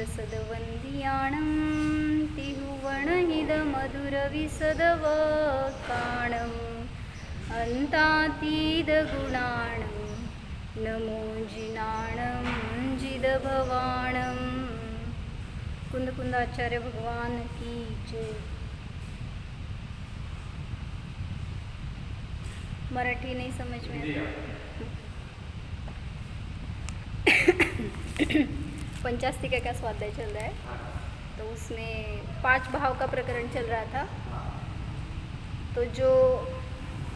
सदवन्दियाणं तिहुवणहिदमधुरविसदवकाणम् अन्तातीतगुणाणं नमो जिनाणं जिदभवाणं। कुंद कुंदाचार्य भगवान की जय। मराठी नहीं समझ में पंचास्तिका का स्वाध्याय चल रहा है, तो उसमें 5 भाव का प्रकरण चल रहा था। तो जो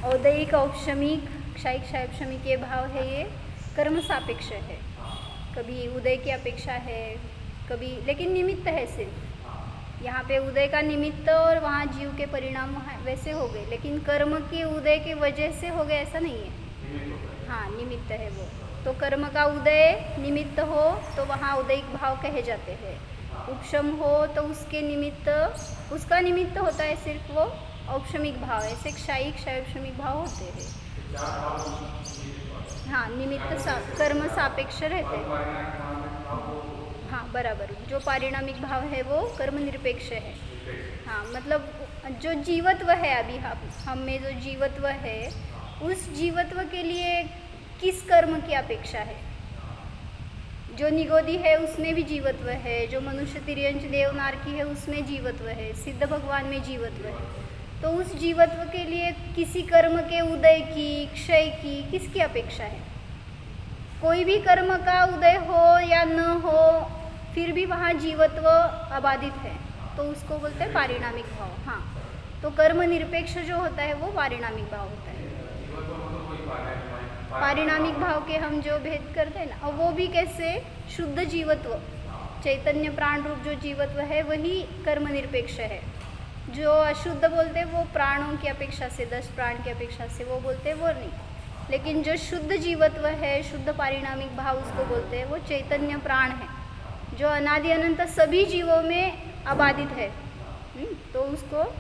औदयिक, औपशमिक, क्षायिक, क्षायपशमिक ये भाव है, ये कर्म सापेक्ष है। कभी उदय की अपेक्षा है, कभी लेकिन निमित्त है सिर्फ। यहाँ पे उदय का निमित्त और वहाँ जीव के परिणाम वैसे हो गए, लेकिन कर्म के उदय की वजह से हो गए ऐसा नहीं है। हाँ, निमित्त है वो। तो कर्म का उदय निमित्त हो तो वहाँ उदयिक भाव कहे जाते हैं। उपशम हो तो उसके निमित्त, उसका निमित्त होता है सिर्फ वो औपशमिक भाव। ऐसे क्षायिक, क्षायपशमिक भाव होते हैं। हाँ, निमित्त कर्म सापेक्ष रहते हैं। हाँ, बराबर। जो पारिणामिक भाव है वो कर्म निरपेक्ष है। हाँ, मतलब जो जीवत्व है, अभी हम में जो जीवत्व है, उस जीवत्व के लिए किस कर्म की अपेक्षा है। जो निगोदी है उसमें भी जीवत्व है, जो मनुष्य, तिर्यंच, देव, नारकी है उसमें जीवत्व है, सिद्ध भगवान में जीवत्व है। तो उस जीवत्व के लिए किसी कर्म के उदय की, क्षय की, किसकी अपेक्षा है। कोई भी कर्म का उदय हो या न हो, फिर भी वहाँ जीवत्व अबाधित है, तो उसको बोलते हैं पारिणामिक भाव। हाँ, तो कर्म निरपेक्ष जो होता है वो पारिणामिक भाव होता है। पारिणामिक भाव के हम जो भेद करते हैं ना, और वो भी कैसे, शुद्ध जीवत्व, चैतन्य प्राण रूप जो जीवत्व है वही कर्म निरपेक्ष है। जो अशुद्ध बोलते हैं वो प्राणों की अपेक्षा से, 10 प्राण की अपेक्षा से वो बोलते हैं, वो नहीं। लेकिन जो शुद्ध जीवत्व है, शुद्ध पारिणामिक भाव उसको बोलते हैं, वो चैतन्य प्राण है, जो अनादि अनंत सभी जीवों में अबाधित है। तो उसको,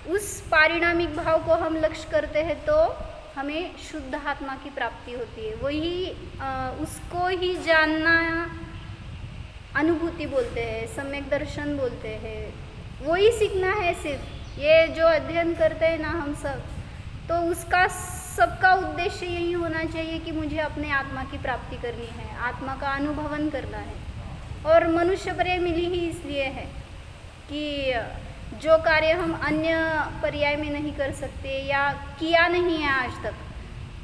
उस पारिणामिक भाव को हम लक्ष्य करते हैं तो हमें शुद्ध आत्मा की प्राप्ति होती है। वही उसको ही जानना अनुभूति बोलते हैं, सम्यक दर्शन बोलते हैं। वही सीखना है सिर्फ। ये जो अध्ययन करते हैं ना हम सब, तो उसका सबका उद्देश्य यही होना चाहिए कि मुझे अपने आत्मा की प्राप्ति करनी है, आत्मा का अनुभवन करना है। और मनुष्य पर्याय मिली ही इसलिए है कि जो कार्य हम अन्य पर्याय में नहीं कर सकते या किया नहीं है आज तक,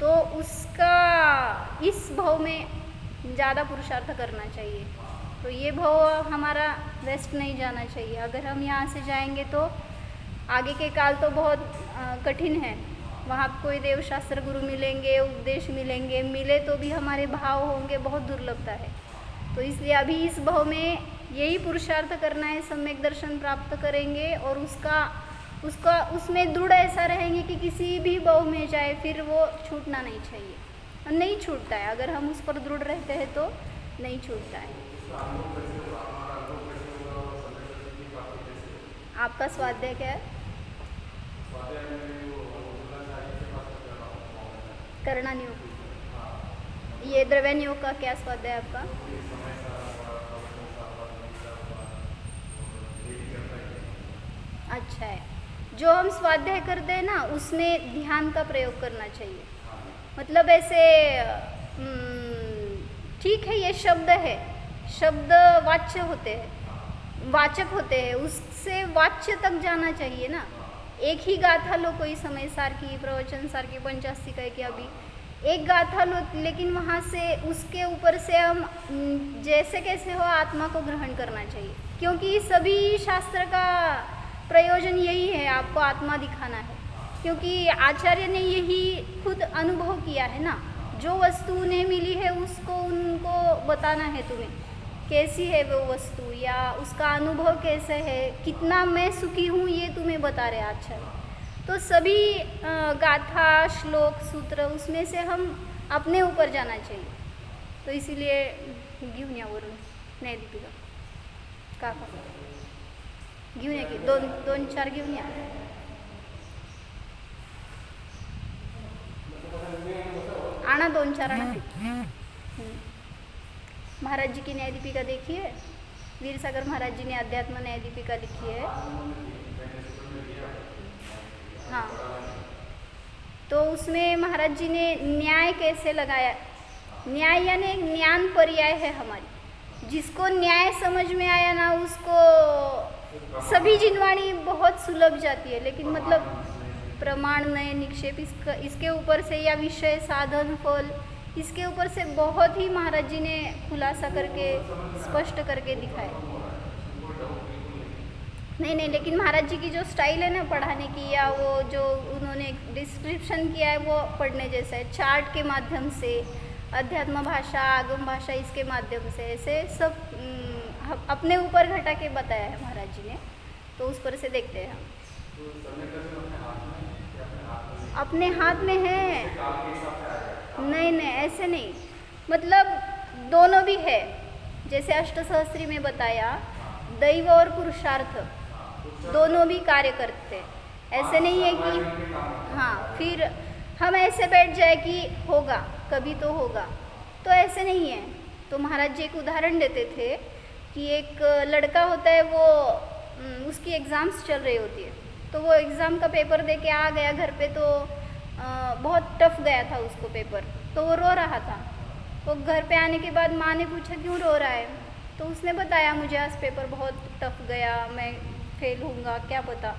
तो उसका इस भव में ज़्यादा पुरुषार्थ करना चाहिए। तो ये भव हमारा वेस्ट नहीं जाना चाहिए। अगर हम यहाँ से जाएंगे तो आगे के काल तो बहुत कठिन है। वहाँ कोई देवशास्त्र गुरु मिलेंगे, उपदेश मिलेंगे, मिले तो भी हमारे भाव होंगे बहुत दुर्लभता है। तो इसलिए अभी इस भव में यही पुरुषार्थ करना है, सम्यक दर्शन प्राप्त करेंगे और उसमें दृढ़ ऐसा रहेंगे कि किसी भी भव में जाए फिर वो छूटना नहीं चाहिए। और नहीं छूटता है, अगर हम उस पर दृढ़ रहते हैं तो नहीं छूटता है। आपका स्वाध्याय क्या है? करना नियोग। ये द्रव्यान योग का क्या स्वाध्याय है आपका? अच्छा है। जो हम स्वाध्याय करते हैं ना, उसमें ध्यान का प्रयोग करना चाहिए। मतलब ऐसे ठीक है, ये शब्द है, शब्द वाच्य होते हैं, वाचक होते हैं, उससे वाच्य तक जाना चाहिए ना। एक ही गाथा लो, कोई समय सार की, प्रवचन सार की, पंचास्तिका की, अभी एक गाथा लो, लेकिन वहाँ से उसके ऊपर से हम जैसे कैसे हो आत्मा को ग्रहण करना चाहिए। क्योंकि सभी शास्त्र का प्रयोजन यही है, आपको आत्मा दिखाना है। क्योंकि आचार्य ने यही खुद अनुभव किया है ना। जो वस्तु उन्हें मिली है उसको उनको बताना है तुम्हें, कैसी है वो वस्तु या उसका अनुभव कैसे है, कितना मैं सुखी हूँ ये तुम्हें बता रहे आचार्य। तो सभी गाथा, श्लोक, सूत्र, उसमें से हम अपने ऊपर जाना चाहिए। तो इसीलिए घेऊन या वरून न्यायदीपिका काका घेऊन या की 2-4 घेऊन या. आना 2-4 आना. महाराज जी की न्यायदीपिका देखिए. वीर सागर महाराज जी ने अध्यात्म न्याय दीपिका लिखी है। हाँ, तो उसमें महाराज जी ने न्याय कैसे लगाया। न्याय यानी एक ज्ञान पर्याय है हमारी, जिसको न्याय समझ में आया ना उसको सभी जिनवाणी बहुत सुलभ जाती है। लेकिन मतलब प्रमाण नए निक्षेप इसके ऊपर से, या विषय साधन फल, इसके ऊपर से बहुत ही महाराज जी ने खुलासा करके स्पष्ट करके दिखाए। नहीं, लेकिन महाराज जी की जो स्टाइल है ना पढ़ाने की, या वो जो उन्होंने डिस्क्रिप्शन किया है वो पढ़ने जैसा है। चार्ट के माध्यम से, अध्यात्म भाषा, आगम भाषा, इसके माध्यम से ऐसे सब अपने ऊपर घटा के बताया है महाराज जी ने। तो उस पर से देखते हैं हम। अपने हाथ में है। नहीं, ऐसे नहीं, मतलब दोनों भी है। जैसे अष्टसहस्त्री में बताया, दैव और पुरुषार्थ दोनों भी कार्य करते हैं। ऐसे नहीं है कि हाँ फिर हम ऐसे बैठ जाए कि होगा, कभी तो होगा, तो ऐसे नहीं है। तो महाराज जी एक उदाहरण देते थे कि एक लड़का होता है, वो उसकी एग्ज़ाम्स चल रही होती है, तो वो एग्ज़ाम का पेपर दे के आ गया घर पे, तो बहुत टफ गया था उसको पेपर, तो वो रो रहा था। वो घर पे आने के बाद माँ ने पूछा क्यों रो रहा है, तो उसने बताया मुझे आज पेपर बहुत टफ गया, मैं फेल होऊंगा, क्या पता।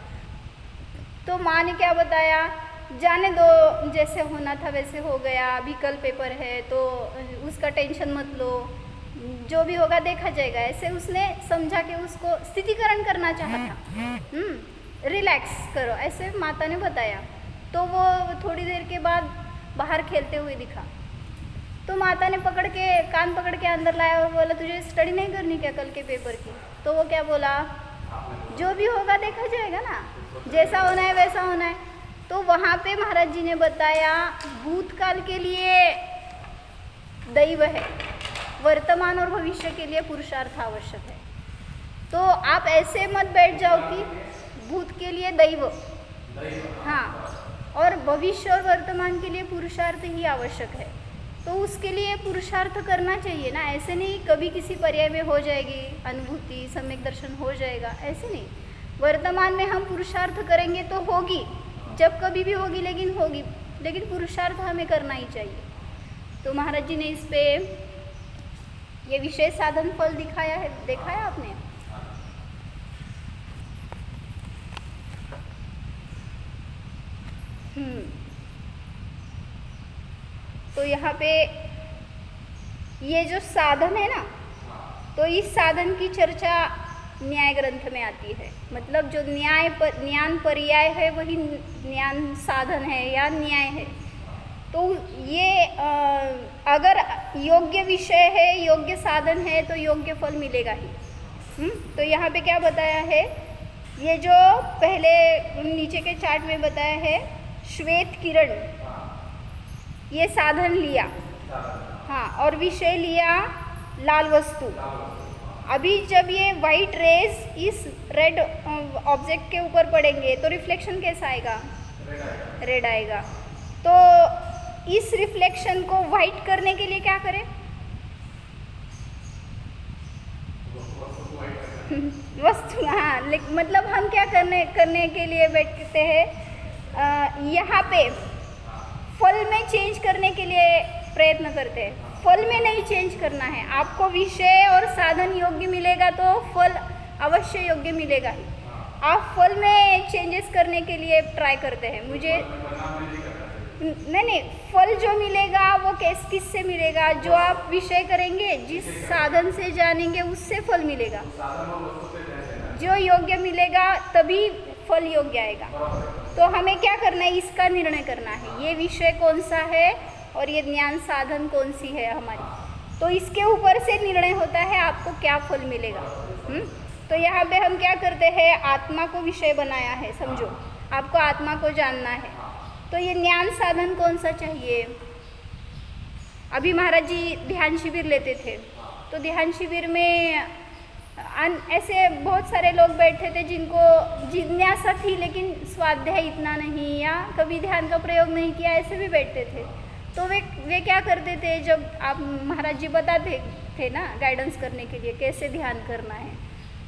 तो माँ ने क्या बताया, जाने दो, जैसे होना था वैसे हो गया, अभी कल पेपर है तो उसका टेंशन मत लो, जो भी होगा देखा जाएगा। ऐसे उसने समझा के उसको स्थितिकरण करना चाहा था। रिलैक्स करो, ऐसे माता ने बताया। तो वो थोड़ी देर के बाद बाहर खेलते हुए दिखा, तो माता ने कान पकड़ के अंदर लाया और बोला तुझे स्टडी नहीं करनी क्या कल के पेपर की। तो वो क्या बोला, जो भी होगा देखा जाएगा ना, जैसा होना है वैसा होना है। तो वहाँ पे महाराज जी ने बताया भूतकाल के लिए दैव है, वर्तमान और भविष्य के लिए पुरुषार्थ आवश्यक है। तो आप ऐसे मत बैठ जाओ कि भूत के लिए दैव, हाँ, और भविष्य और वर्तमान के लिए पुरुषार्थ ही आवश्यक है। तो उसके लिए पुरुषार्थ करना चाहिए ना, ऐसे नहीं कभी किसी पर्याय में हो जाएगी अनुभूति, सम्यक दर्शन हो जाएगा, ऐसे नहीं। वर्तमान में हम पुरुषार्थ करेंगे तो होगी, जब कभी भी होगी, लेकिन होगी, लेकिन पुरुषार्थ हमें करना ही चाहिए। तो महाराज जी ने इस पे ये विशेष साधन फल दिखाया है, देखा है आपने। तो यहाँ पे ये जो साधन है ना, तो इस साधन की चर्चा न्याय ग्रंथ में आती है। मतलब जो ज्ञान पर्याय है वही ज्ञान साधन है या न्याय है। तो ये अगर योग्य विषय है, योग्य साधन है, तो योग्य फल मिलेगा ही। तो यहाँ पे क्या बताया है, ये जो पहले नीचे के चार्ट में बताया है, श्वेत किरण, ये साधन लिया, हाँ, और विषय लिया लाल वस्तु। अभी जब ये वाइट रेज इस रेड ऑब्जेक्ट के ऊपर पड़ेंगे तो रिफ्लेक्शन कैसा आएगा, रेड आएगा। तो इस रिफ्लेक्शन को वाइट करने के लिए क्या करें, वस्तु, हाँ, मतलब हम क्या करने के लिए बैठते हैं, यहाँ पे फल में चेंज करने के लिए प्रयत्न करते हैं। फल में नहीं चेंज करना है, आपको विषय और साधन योग्य मिलेगा तो फल अवश्य योग्य मिलेगा ही। आप फल में चेंजेस करने के लिए ट्राई करते हैं, मुझे नहीं, फल जो मिलेगा वो किस से मिलेगा, जो आप विषय करेंगे, जिस साधन से जानेंगे उससे फल मिलेगा। जो योग्य मिलेगा तभी फल योग्य आएगा। तो हमें क्या करना है, इसका निर्णय करना है, ये विषय कौन सा है और ये ज्ञान साधन कौन सी है हमारी। तो इसके ऊपर से निर्णय होता है आपको क्या फल मिलेगा। तो यहाँ पे हम क्या करते हैं, आत्मा को विषय बनाया है, समझो आपको आत्मा को जानना है, तो ये ज्ञान साधन कौन सा चाहिए। अभी महाराज जी ध्यान शिविर लेते थे, तो ध्यान शिविर में ऐसे बहुत सारे लोग बैठे थे जिनको जिज्ञासा थी लेकिन स्वाध्याय इतना नहीं, या कभी ध्यान का प्रयोग नहीं किया, ऐसे भी बैठते थे। तो वे क्या करते थे, जब आप महाराज जी बताते थे ना गाइडेंस करने के लिए, कैसे ध्यान करना है।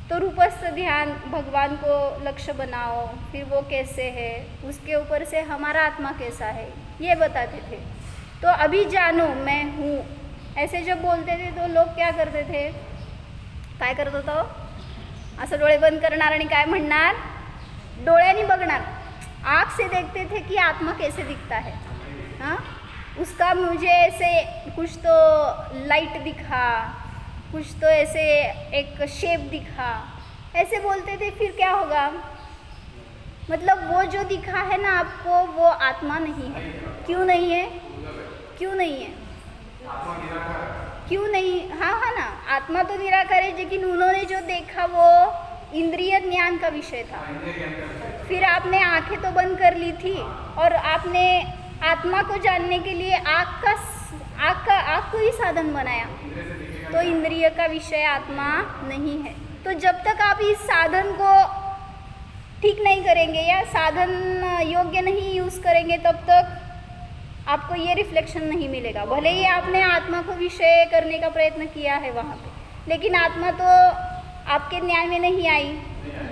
तो रूपस्थ ध्यान, भगवान को लक्ष्य बनाओ, फिर वो कैसे है, उसके ऊपर से हमारा आत्मा कैसा है, ये बताते थे। तो अभी जानो मैं हूँ, ऐसे जब बोलते थे तो लोग क्या करते थे, काय करत होतो, असं डोळे बंद करणार आणि काय म्हणणार, डोळ्यांनी बघणार, आँख से देखते थे कि आत्मा कैसे दिखता है। हाँ, उसका मुझे ऐसे कुछ तो लाइट दिखा, कुछ तो ऐसे एक शेप दिखा, ऐसे बोलते थे। फिर क्या होगा, मतलब वो जो दिखा है ना आपको, वो आत्मा नहीं है। क्यों नहीं है, क्यों नहीं है, क्यों नहीं, हाँ हाँ ना, आत्मा तो निराकार है, लेकिन उन्होंने जो देखा वो इंद्रिय ज्ञान का विषय था। फिर आपने आंखें तो बंद कर ली थी और आपने आत्मा को जानने के लिए आँख को ही साधन बनाया, तो इंद्रिय का विषय आत्मा नहीं है। तो जब तक आप इस साधन को ठीक नहीं करेंगे या साधन योग्य नहीं यूज़ करेंगे, तब तक आपको ये रिफ्लेक्शन नहीं मिलेगा। भले ही आपने आत्मा को विषय करने का प्रयत्न किया है वहाँ पे, लेकिन आत्मा तो आपके ज्ञान में नहीं आई।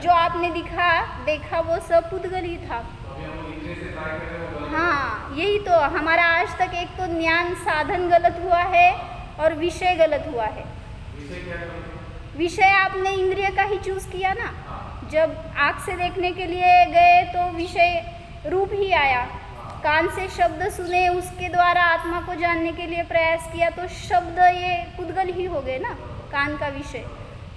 जो आपने देखा वो सब पुद्गल ही था। हाँ, यही तो हमारा आज तक एक तो ज्ञान साधन गलत हुआ है और विषय गलत हुआ है। विषय आपने इंद्रिय का ही चूज़ किया ना। जब आँख से देखने के लिए गए तो विषय रूप ही आया, कान से शब्द सुने, उसके द्वारा आत्मा को जानने के लिए प्रयास किया, तो शब्द ये पुद्गल ही हो गए ना, कान का विषय।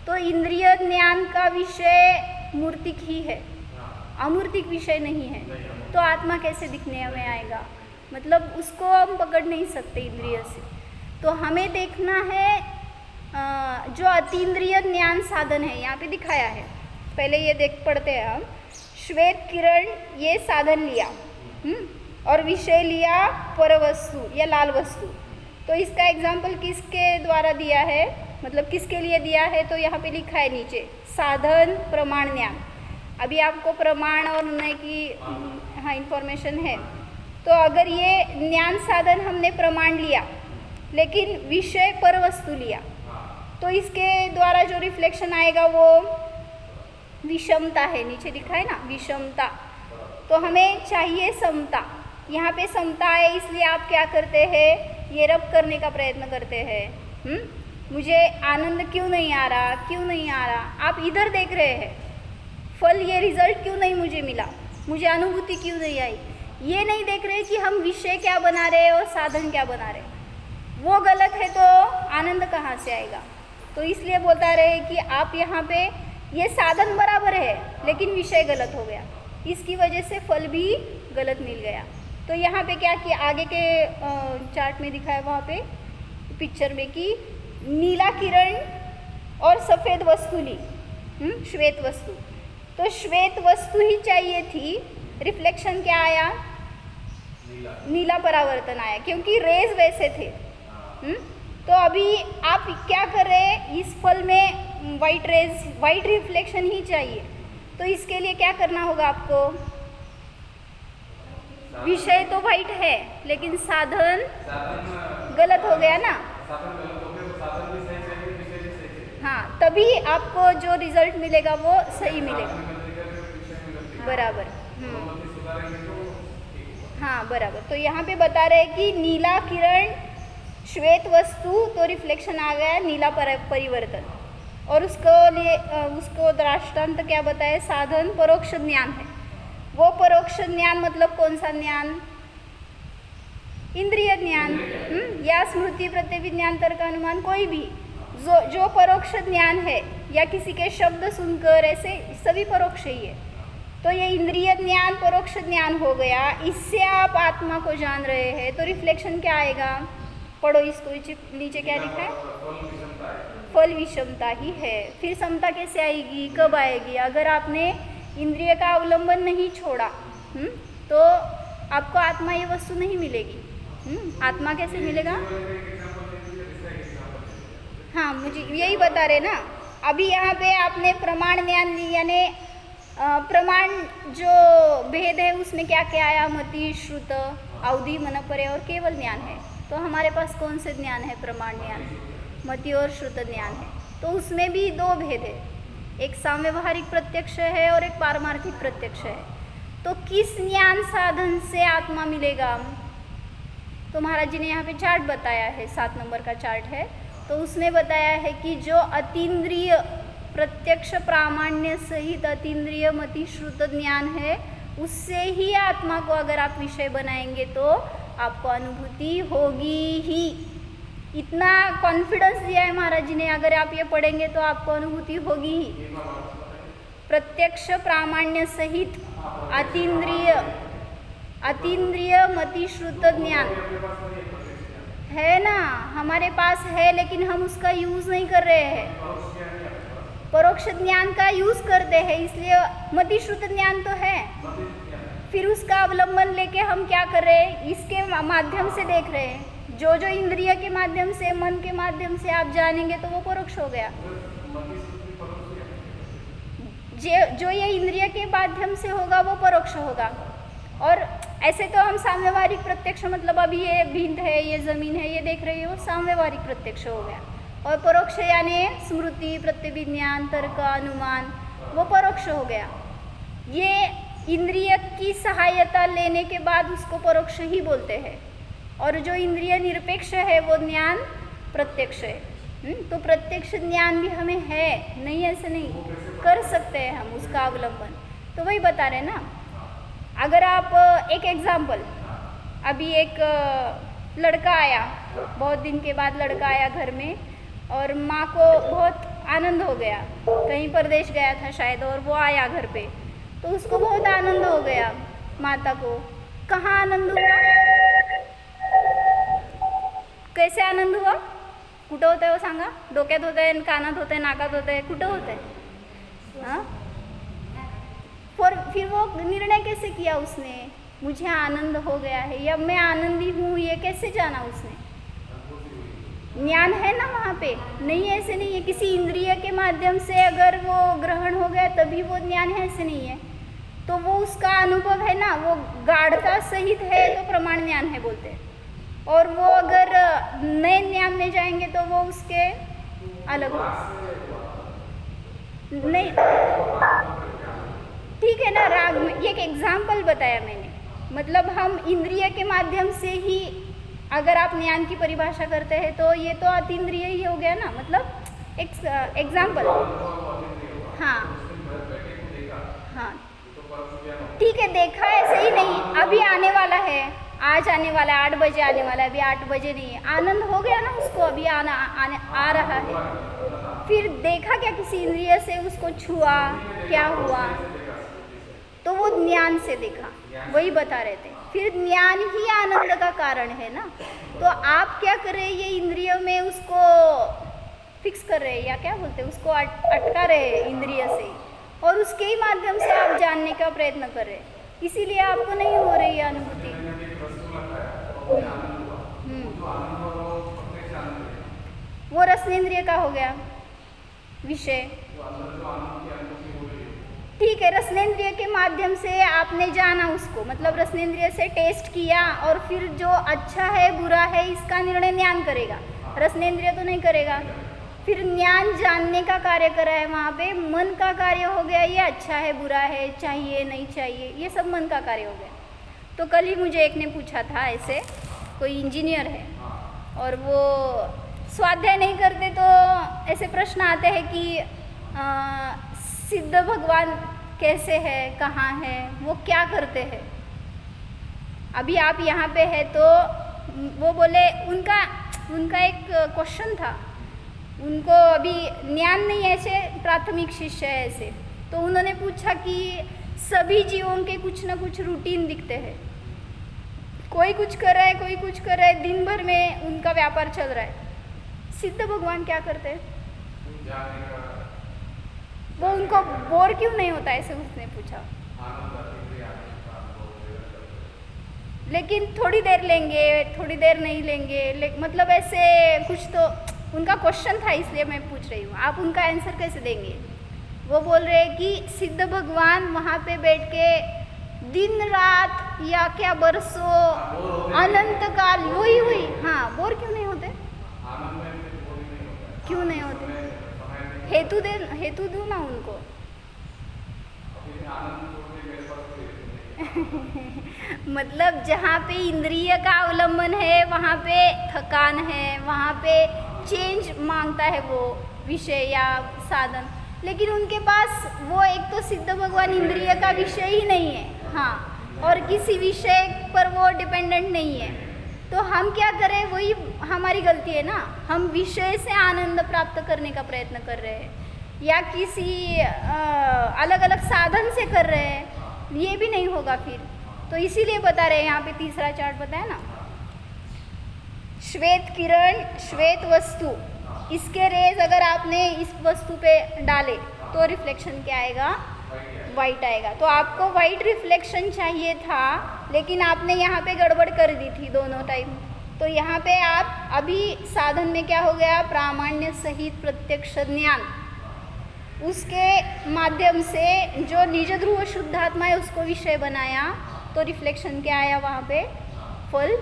तो इंद्रिय ज्ञान का विषय मूर्तिक ही है, अमूर्तिक विषय नहीं है। तो आत्मा कैसे दिखने में आएगा, मतलब उसको हम पकड़ नहीं सकते इंद्रिय से। तो हमें देखना है जो अतीन्द्रिय ज्ञान साधन है, यहाँ पे दिखाया है। पहले ये पढ़ते हैं हम। श्वेत किरण ये साधन लिया, और विषय लिया परवस्तु या लाल वस्तु। तो इसका एग्जाम्पल किसके द्वारा दिया है, मतलब किसके लिए दिया है, तो यहाँ पे लिखा है नीचे, साधन प्रमाण ज्ञान। अभी आपको प्रमाण और निर्णय की हाँ इन्फॉर्मेशन है। तो अगर ये ज्ञान साधन हमने प्रमाण लिया लेकिन विषय पर वस्तु लिया, तो इसके द्वारा जो रिफ्लेक्शन आएगा वो विषमता है। नीचे लिखा है ना विषमता। तो हमें चाहिए समता। यहाँ पे समता है, इसलिए आप क्या करते हैं, ये रब करने का प्रयत्न करते हैं। मुझे आनंद क्यों नहीं आ रहा, क्यों नहीं आ रहा। आप इधर देख रहे हैं फल, ये रिजल्ट क्यों नहीं मुझे मिला, मुझे अनुभूति क्यों नहीं आई। ये नहीं देख रहे कि हम विषय क्या बना रहे हैं और साधन क्या बना रहे हैं। वो गलत है तो आनंद कहाँ से आएगा। तो इसलिए बोलता रहे कि आप यहाँ पे ये साधन बराबर है लेकिन विषय गलत हो गया, इसकी वजह से फल भी गलत मिल गया। तो यहाँ पे क्या किया, आगे के चार्ट में दिखाया वहाँ पे पिक्चर में कि नीला किरण और सफ़ेद वस्तु ली, श्वेत वस्तु। तो श्वेत वस्तु ही चाहिए थी, रिफ्लेक्शन क्या आया, नीला परावर्तन आया, क्योंकि रेज वैसे थे। तो अभी आप क्या कर रहे हैं, इस फल में वाइट रेज, वाइट रिफ्लेक्शन ही चाहिए। तो इसके लिए क्या करना होगा आपको, विषय तो वाइट है लेकिन साधन गलत हो गया ना। हाँ, तभी आपको जो रिजल्ट मिलेगा वो सही मिलेगा, बराबर। हाँ बराबर। तो यहाँ पे बता रहे हैं कि नीला किरण श्वेत वस्तु, तो रिफ्लेक्शन आ गया नीला परिवर्तन। और उसको दृष्टांत क्या बताए, साधन परोक्ष ज्ञान है। वो परोक्ष ज्ञान मतलब कौन सा ज्ञान, इंद्रिय ज्ञान या स्मृति प्रत्यभिज्ञान तर्क अनुमान, कोई भी जो परोक्ष ज्ञान है या किसी के शब्द सुनकर, ऐसे सभी परोक्ष ही है। तो ये इंद्रिय ज्ञान परोक्ष ज्ञान हो गया, इससे आप आत्मा को जान रहे हैं। तो रिफ्लेक्शन क्या आएगा, पढ़ो इसको, नीचे क्या लिखा है, फल विषमता ही है। फिर समता कैसे आएगी, कब आएगी, अगर आपने इंद्रिय का अवलंबन नहीं छोड़ा तो आपको आत्मा ये वस्तु नहीं मिलेगी। आत्मा कैसे मिलेगा, हाँ मुझे यही बता रहे ना। अभी यहाँ पे आपने प्रमाण ज्ञान ली, यानी प्रमाण जो भेद है उसमें क्या क्या आया, मति, श्रुत, अवधि, मनपरे और केवल ज्ञान है। तो हमारे पास कौन से ज्ञान है? प्रमाण ज्ञान, मति और श्रुत ज्ञान है। तो उसमें भी दो भेद है, एक सांव्यवहारिक प्रत्यक्ष है और एक पारमार्थिक प्रत्यक्ष है। तो किस ज्ञान साधन से आत्मा मिलेगा? तो महाराज जी ने यहाँ पे चार्ट बताया है, 7 नंबर का चार्ट है। तो उसमें बताया है कि जो अतीन्द्रिय प्रत्यक्ष प्रामाण्य सहित अतीन्द्रिय मति श्रुत ज्ञान है, उससे ही आत्मा को अगर आप विषय बनाएंगे तो आपको अनुभूति होगी ही। इतना कॉन्फिडेंस दिया है महाराज जी ने, अगर आप ये पढ़ेंगे तो आपको अनुभूति होगी ही। प्रत्यक्ष प्रामाण्य सहित अतीन्द्रिय मति श्रुत ज्ञान है ना, हमारे पास है, लेकिन हम उसका यूज नहीं कर रहे हैं। परोक्ष ज्ञान का यूज करते हैं, इसलिए मति श्रुत ज्ञान तो है, फिर उसका अवलंबन लेके हम क्या कर रहे हैं? इसके माध्यम से देख रहे हैं। जो जो इंद्रिय के माध्यम से, मन के माध्यम से आप जानेंगे तो वो परोक्ष हो गया। जो ये इंद्रिय के माध्यम से होगा वो परोक्ष होगा। और ऐसे तो हम सांव्यवहारिक प्रत्यक्ष, मतलब अभी ये भिंड है, ये जमीन है, ये देख रही हो, सांव्यवहारिक प्रत्यक्ष हो गया। और परोक्ष यानी स्मृति, प्रत्यभिज्ञान, तर्क, अनुमान, वो परोक्ष हो गया। ये इंद्रिय की सहायता लेने के बाद उसको परोक्ष ही बोलते हैं। और जो इंद्रिय निरपेक्ष है वो ज्ञान प्रत्यक्ष है। तो प्रत्यक्ष ज्ञान भी हमें है, नहीं ऐसे नहीं, कर सकते हैं हम उसका अवलंबन। तो वही बता रहे ना, अगर आप एक एग्जाम्पल, अभी एक लड़का आया, बहुत दिन के बाद लड़का आया घर में, और माँ को बहुत आनंद हो गया, कहीं परदेश गया था शायद, और वो आया घर पे, तो उसको बहुत आनंद हो गया माता को। कहाँ आनंद हुआ? कैसे आनंद हुआ? कुठं होतं आहे हो सांगा? डोक्यात होतं आहे, कानात होतं आहे, नाकात होतं आहे, कुठं होतं आहे? हाँ, फिर वो निर्णय कैसे किया उसने? मुझे आनंद हो गया है या मैं आनंदी हूँ, ये कैसे जाना उसने? ज्ञान है ना वहाँ पे, नहीं ऐसे नहीं है। किसी इंद्रिय के माध्यम से अगर वो ग्रहण हो गया तभी वो ज्ञान है, ऐसे नहीं है। तो वो उसका अनुभव है ना, वो गाढ़ता सहित है तो प्रमाण ज्ञान है बोलते हैं। और वो अगर नए ज्ञान में जाएंगे तो वो उसके अलग हो, नहीं ठीक है ना। राग में एक एग्जाम्पल बताया मैंने, मतलब हम इंद्रिय के माध्यम से ही अगर आप ज्ञान की परिभाषा करते हैं तो ये तो अतीन्द्रिय ही हो गया ना, मतलब एक एग्जाम्पल। हाँ हाँ ठीक है, देखा ऐसे ही नहीं, अभी आने वाला है, आज आने वाला है, 8 बजे आने वाला है, अभी 8 बजे नहीं है, आनंद हो गया ना उसको, अभी आ रहा है। फिर देखा क्या किसी इंद्रिय से, उसको छुआ, क्या हुआ? तो वो ज्ञान से देखा, वही बता रहे थे। फिर ज्ञान ही आनंद का कारण है ना। तो आप क्या कर रहे हैं? ये इंद्रियों में उसको फिक्स कर रहे हैं, या क्या बोलते हैं, उसको अटका रहे हैं इंद्रिय से ही, और उसके ही माध्यम से आप जानने का प्रयत्न कर रहे हैं, इसीलिए आपको नहीं हो रही है अनुभूति। वो रसनेन्द्रिय का हो गया विषय, ठीक है। रसनेन्द्रिय के माध्यम से आपने जाना उसको, मतलब रसनेन्द्रिय से टेस्ट किया, और फिर जो अच्छा है बुरा है इसका निर्णय ज्ञान करेगा, रसनेन्द्रिय तो नहीं करेगा। फिर ज्ञान जानने का कार्य करा है वहाँ पे, मन का कार्य हो गया, ये अच्छा है बुरा है, चाहिए नहीं चाहिए, ये सब मन का कार्य हो गया। तो कल ही मुझे एक ने पूछा था, ऐसे कोई इंजीनियर है और वो स्वाध्याय नहीं करते, तो ऐसे प्रश्न आते हैं कि सिद्ध भगवान कैसे है, कहाँ है, वो क्या करते हैं। अभी आप यहाँ पे है तो वो बोले, उनका एक क्वेश्चन था, उनको अभी ज्ञान नहीं है, ऐसे प्राथमिक शिष्य है ऐसे, तो उन्होंने पूछा कि सभी जीवों के कुछ ना कुछ रूटीन दिखते हैं, कोई कुछ कर रहा है, कोई कुछ कर रहा है, दिन भर में उनका व्यापार चल रहा है, सिद्ध भगवान क्या करते हैं? वो उनको बोर क्यों नहीं होता, ऐसे उसने पूछा। लेकिन थोड़ी देर लेंगे, थोड़ी देर नहीं लेंगे, मतलब ऐसे कुछ तो उनका क्वेश्चन था, इसलिए मैं पूछ रही हूँ, आप उनका आंसर कैसे देंगे? वो बोल रहे हैं कि सिद्ध भगवान वहाँ पे बैठ के दिन रात या क्या बरसों अनंत काल, वही हाँ, क्यों नहीं होते? हेतु दो ना उनको। मतलब जहाँ पे इंद्रिय का अवलंबन है वहाँ पे थकान है, वहाँ पे चेंज मांगता है वो विषय या साधन, लेकिन उनके पास वो एक तो सिद्ध भगवान इंद्रिय का विषय ही नहीं है, हाँ, और किसी विषय पर वो डिपेंडेंट नहीं है। तो हम क्या करें, वही हमारी गलती है ना। हम विषय से आनंद प्राप्त करने का प्रयत्न कर रहे हैं या किसी अलग अलग साधन से कर रहे हैं, ये भी नहीं होगा फिर। तो इसीलिए बता रहे हैं, यहाँ पे तीसरा चार्ट बताया ना, श्वेत किरण, श्वेत वस्तु, इसके रेज अगर आपने इस वस्तु पे डाले तो रिफ्लेक्शन क्या आएगा? वाइट आएगा। तो आपको वाइट रिफ्लेक्शन चाहिए था, लेकिन आपने यहाँ पे गड़बड़ कर दी थी दोनों टाइम। तो यहाँ पे आप अभी साधन में क्या हो गया? प्रामाण्य सहित प्रत्यक्ष ज्ञान, उसके माध्यम से जो निज ध्रुव शुद्धात्मा है उसको विषय बनाया, तो रिफ्लेक्शन क्या आया वहाँ पे? फल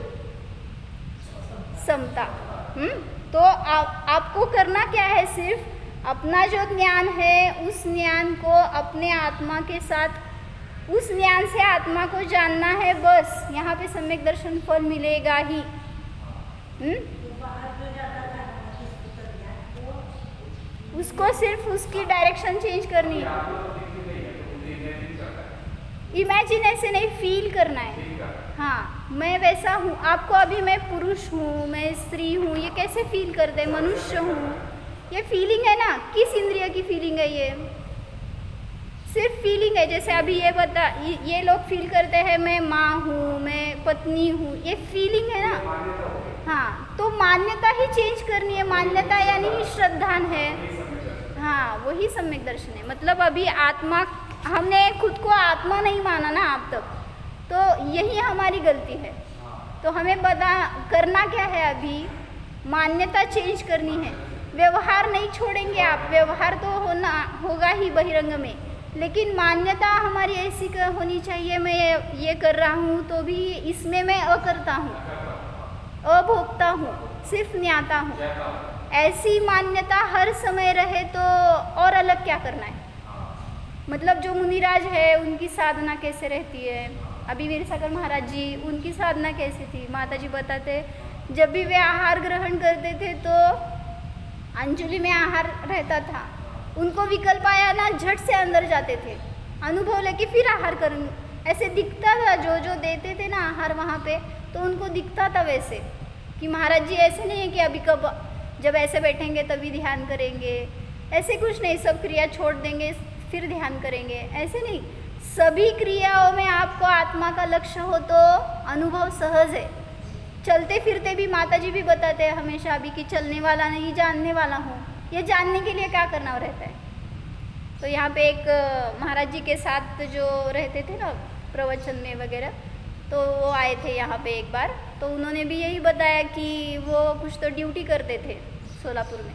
समता। तो आपको करना क्या है? सिर्फ अपना जो ज्ञान है उस ज्ञान को अपने आत्मा के साथ, उस ज्ञान से आत्मा को जानना है, बस। यहाँ पे सम्यक दर्शन फल मिलेगा ही। उसको सिर्फ उसकी डायरेक्शन चेंज करनी है। इमेजिन ऐसे नहीं, फील करना है। हाँ, मैं वैसा हूँ, आपको अभी मैं पुरुष हूँ, मैं स्त्री हूँ, ये कैसे फील करते हैं? मनुष्य हूँ, ये फीलिंग है ना। किस इंद्रिय की फीलिंग है ये? सिर्फ फीलिंग है। जैसे अभी ये लोग फील करते हैं मैं माँ हूँ, मैं पत्नी हूँ, ये फीलिंग है ना। हाँ, तो मान्यता ही चेंज करनी है। मान्यता यानी ही श्रद्धान है। हाँ, वही सम्यक दर्शन है। मतलब अभी आत्मा, हमने खुद को आत्मा नहीं माना ना आप तक, तो यही हमारी गलती है। तो हमें करना क्या है? अभी मान्यता चेंज करनी है। व्यवहार नहीं छोड़ेंगे आप, व्यवहार तो होगा ही बहिरंग में, लेकिन मान्यता हमारी ऐसी होनी चाहिए, मैं ये कर रहा हूँ तो भी इसमें मैं अकर्ता हूँ, अभोक्ता हूँ, सिर्फ ज्ञाता हूँ। ऐसी मान्यता हर समय रहे तो और अलग क्या करना है? मतलब जो मुनिराज है उनकी साधना कैसे रहती है? अभी वीरसागर महाराज जी, उनकी साधना कैसी थी? माता जी बताते, जब भी वे आहार ग्रहण करते थे तो अंजलि में आहार रहता था, उनको विकल्प आया ना, झट से अंदर जाते थे, अनुभव लेके फिर आहार करेंगे। ऐसे दिखता था, जो देते थे ना आहार वहाँ पे, तो उनको दिखता था वैसे कि महाराज जी ऐसे नहीं है कि अभी कब जब ऐसे बैठेंगे तभी ध्यान करेंगे, ऐसे कुछ नहीं, सब क्रिया छोड़ देंगे फिर ध्यान करेंगे, ऐसे नहीं। सभी क्रियाओं में आपको आत्मा का लक्ष्य हो तो अनुभव सहज है। चलते फिरते भी माता जी भी बताते हैं हमेशा अभी कि चलने वाला नहीं, जानने वाला हूँ। ये जानने के लिए क्या करना रहता है? तो यहाँ पे एक महाराज जी के साथ जो रहते थे ना प्रवचन में वगैरह, तो वो आए थे यहाँ पे एक बार, तो उन्होंने भी यही बताया कि वो कुछ तो ड्यूटी करते थे सोलापुर में,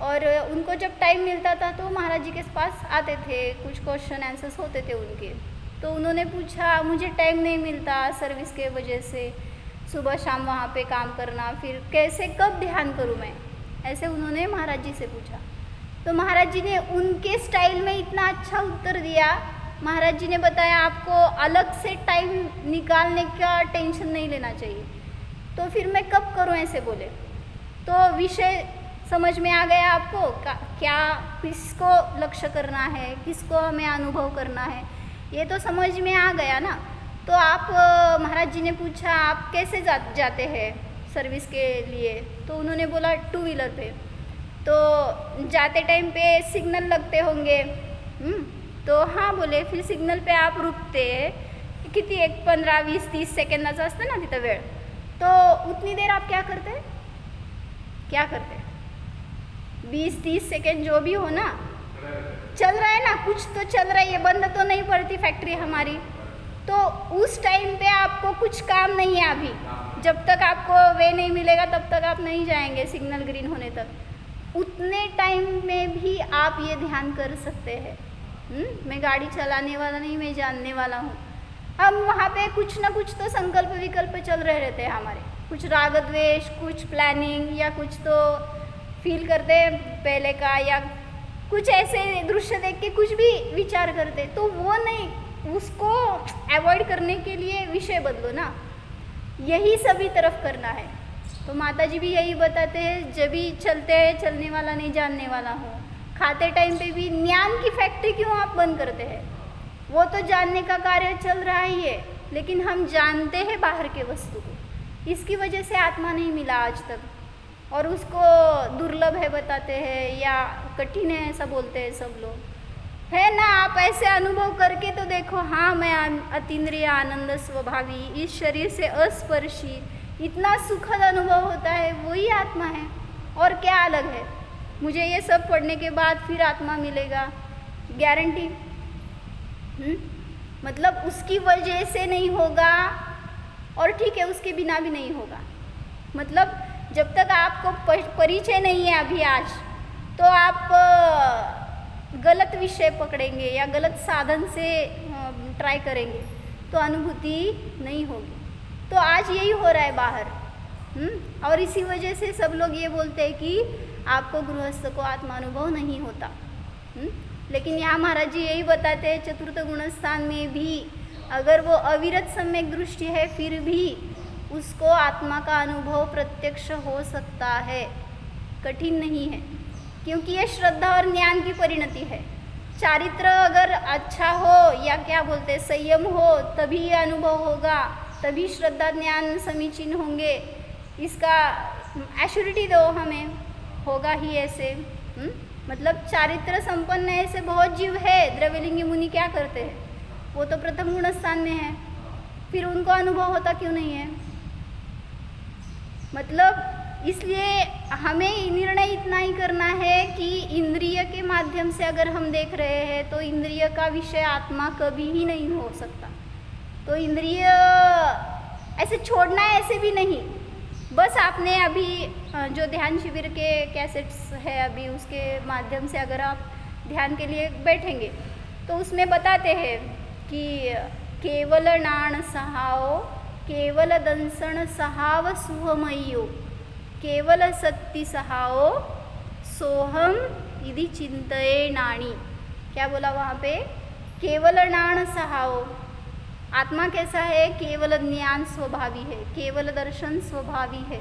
और उनको जब टाइम मिलता था तो महाराज जी के पास आते थे, कुछ क्वेश्चन आंसर्स होते थे उनके। तो उन्होंने पूछा, मुझे टाइम नहीं मिलता सर्विस के वजह से, सुबह शाम वहाँ पे काम करना, फिर कैसे कब ध्यान करूँ मैं, ऐसे उन्होंने महाराज जी से पूछा। तो महाराज जी ने उनके स्टाइल में इतना अच्छा उत्तर दिया। महाराज जी ने बताया आपको अलग से टाइम निकालने का टेंशन नहीं लेना चाहिए। तो फिर मैं कब करूँ ऐसे बोले। तो विषय समझ में आ गया आपको, क्या किसको लक्ष्य करना है, किसको हमें अनुभव करना है, ये तो समझ में आ गया ना। तो आप महाराज जी ने पूछा आप कैसे जाते हैं सर्विस के लिए, तो उन्होंने बोला 2 व्हीलर पे। तो जाते टाइम पे सिग्नल लगते होंगे, तो हाँ बोले, फिर सिग्नल पे आप रुकते किती, एक 15, 20, 30 सेकंदाचं असतं ना तिथं वेळ, तो उतनी देर आप क्या करते 20-30 सेकेंड जो भी हो ना, चल रहा है ना, कुछ तो चल रहा है, ये बंद तो नहीं पड़ती फैक्ट्री हमारी। तो उस टाइम पे आपको कुछ काम नहीं है अभी, जब तक आपको वे नहीं मिलेगा तब तक आप नहीं जाएंगे सिग्नल ग्रीन होने तक। उतने टाइम में भी आप ये ध्यान कर सकते हैं, मैं गाड़ी चलाने वाला नहीं, मैं जानने वाला हूँ। हम वहाँ पे कुछ ना कुछ तो संकल्प विकल्प चल रहे रहते हैं हमारे, कुछ राग द्वेष, कुछ प्लानिंग, या कुछ तो फील करते हैं पहले का, या कुछ ऐसे दृश्य देख के कुछ भी विचार करते, तो वो नहीं, उसको अवॉइड करने के लिए विषय बदलो ना, यही सभी तरफ करना है। तो माता जी भी यही बताते हैं, जब भी चलते हैं चलने वाला नहीं जानने वाला हो, खाते टाइम पे भी ज्ञान की फैक्ट्री क्यों आप बंद करते हैं? वो तो जानने का कार्य चल रहा ही है, लेकिन हम जानते हैं बाहर के वस्तु को, इसकी वजह से आत्मा नहीं मिला आज तक, और उसको दुर्लभ है बताते हैं या कठिन है ऐसा बोलते हैं सब लोग, है ना। आप ऐसे अनुभव करके तो देखो, हाँ मैं अतीन्द्रिय आनंद स्वभावी, इस शरीर से अस्पर्शी, इतना सुखद अनुभव होता है, वही आत्मा है, और क्या अलग है? मुझे ये सब पढ़ने के बाद फिर आत्मा मिलेगा गारंटी? मतलब उसकी वजह से नहीं होगा, और ठीक है उसके बिना भी नहीं होगा। मतलब जब तक आपको परिचय नहीं है अभी आज, तो आप गलत विषय पकड़ेंगे या गलत साधन से ट्राई करेंगे तो अनुभूति नहीं होगी। तो आज यही हो रहा है बाहर, और इसी वजह से सब लोग ये बोलते हैं कि आपको गृहस्थ को आत्मानुभव नहीं होता। लेकिन यहाँ महाराज जी यही बताते हैं, चतुर्थ गुणस्थान में भी अगर वो अविरत सम्यक दृष्टि है, फिर भी उसको आत्मा का अनुभव प्रत्यक्ष हो सकता है, कठिन नहीं है, क्योंकि ये श्रद्धा और ज्ञान की परिणति है। चारित्र अगर अच्छा हो, या क्या बोलते हैं, संयम हो, तभी ये अनुभव होगा, तभी श्रद्धा ज्ञान समीचीन होंगे। इसका एश्योरिटी दो हमें, होगा ही ऐसे। मतलब चारित्र संपन्न ऐसे बहुत जीव है। द्रव्यलिंगी मुनि क्या करते हैं? वो तो प्रथम गुण स्थान में है, फिर उनको अनुभव होता क्यों नहीं है? मतलब इसलिए हमें निर्णय इतना ही करना है कि इंद्रिय के माध्यम से अगर हम देख रहे हैं तो इंद्रिय का विषय आत्मा कभी ही नहीं हो सकता। तो इंद्रिय ऐसे छोड़ना है, ऐसे भी नहीं। बस आपने अभी जो ध्यान शिविर के कैसेट्स है अभी, उसके माध्यम से अगर आप ध्यान के लिए बैठेंगे तो उसमें बताते हैं कि केवल नाण सहाओ, केवल दंसन सहाव सुहमयो, केवल सत्ति सहाओ सोहम यदि चिंतये नाणी। क्या बोला वहाँ पे? केवल नाण सहाओ, आत्मा कैसा है? केवल ज्ञान स्वभावी है, केवल दर्शन स्वभावी है।